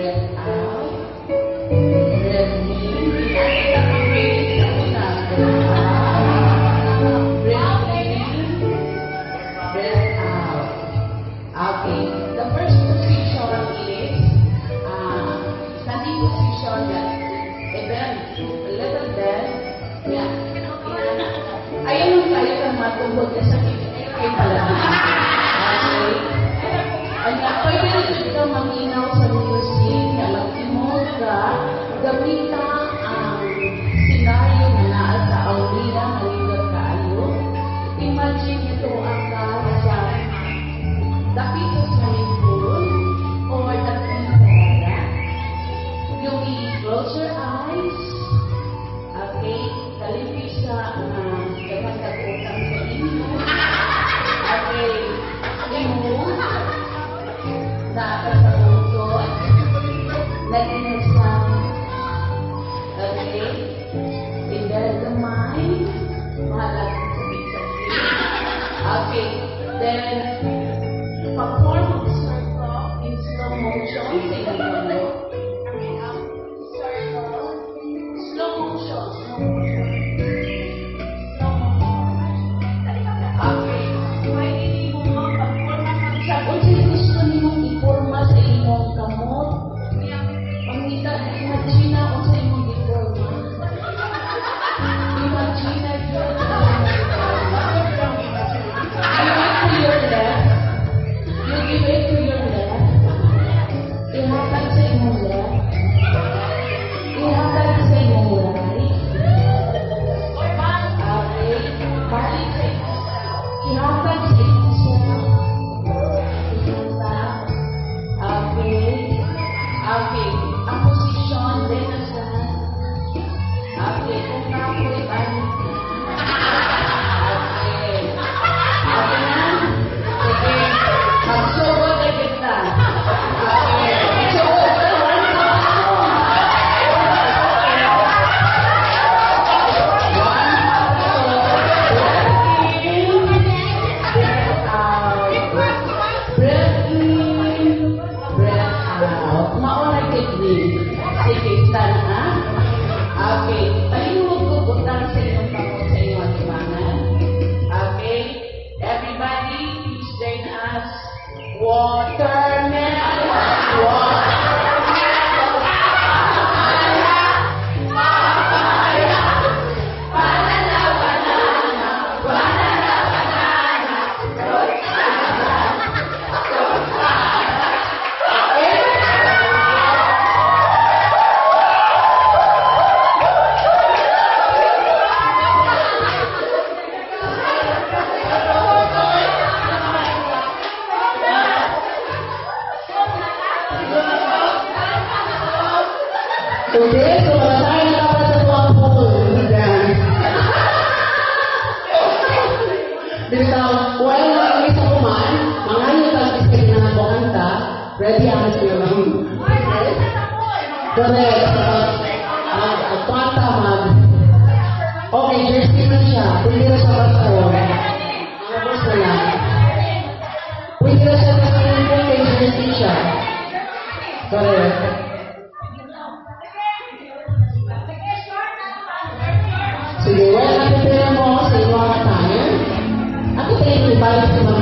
Breath out. Breath in. Breath out. Breath in. Breath out. Okay. The first position is standing position that bend, a little bend. Yeah. Ayan yung tayo ng matumbod na sa kayo pala. Okay. Pwede rin ito maminaw sa music na mag-emote ka, gamitan ang senaryo na naa sa aurira na ligat kayo. Imagine ito ang sa dapito swimming pool or dapito area. You close your eyes. Okay? Kalipis sa kapag-utang sa inyo. Okay? Remove. Dapat sa utot. Nag-inasang. Okay? Ingal gamay. Mahalag sa big-sabit. Okay. Then, perform the circle in slow motion. Sige mo. Slow motion. Okay. Pwede mo mag-perform sa kung gusto nyo i-forma sa inyong kamot. Pangita, imagine na kung sa inyong i-forma. Imagine na yun. You give it to your left. Ihatag sa inyong left. Ihatag sa inyong right. Okay. Balik sa inyong ihatag sa inyong left. Okay. Okay. Ang posisyon din na sa okay. Kung kapoy, balik. Okay. Okay na? Okay. Magsugod na kita. Okay. Sugod ka. Sige, stand ha? Okay. Palihuwag ko butang sa inyong kamot sa inyong atimangan. Okay? Everybody, please join us. Watermelon. Watermelon. Papaya. Banana. Banana. Banana. Banana. Today, so masaya na para sa mga pool. Bitaw, while nag-ilis ako man, mga nyo na bukanta, ready ako sa iyo lang. Correct. Pata mag. Okay, jersey na siya. Pwede na siya basta. Mga boss na lang. Pwede na siya basta yung jersey siya. Correct. Sige, well, nakipira mo ako sa inyong mga tayo. Ako tayo ibalik sa mga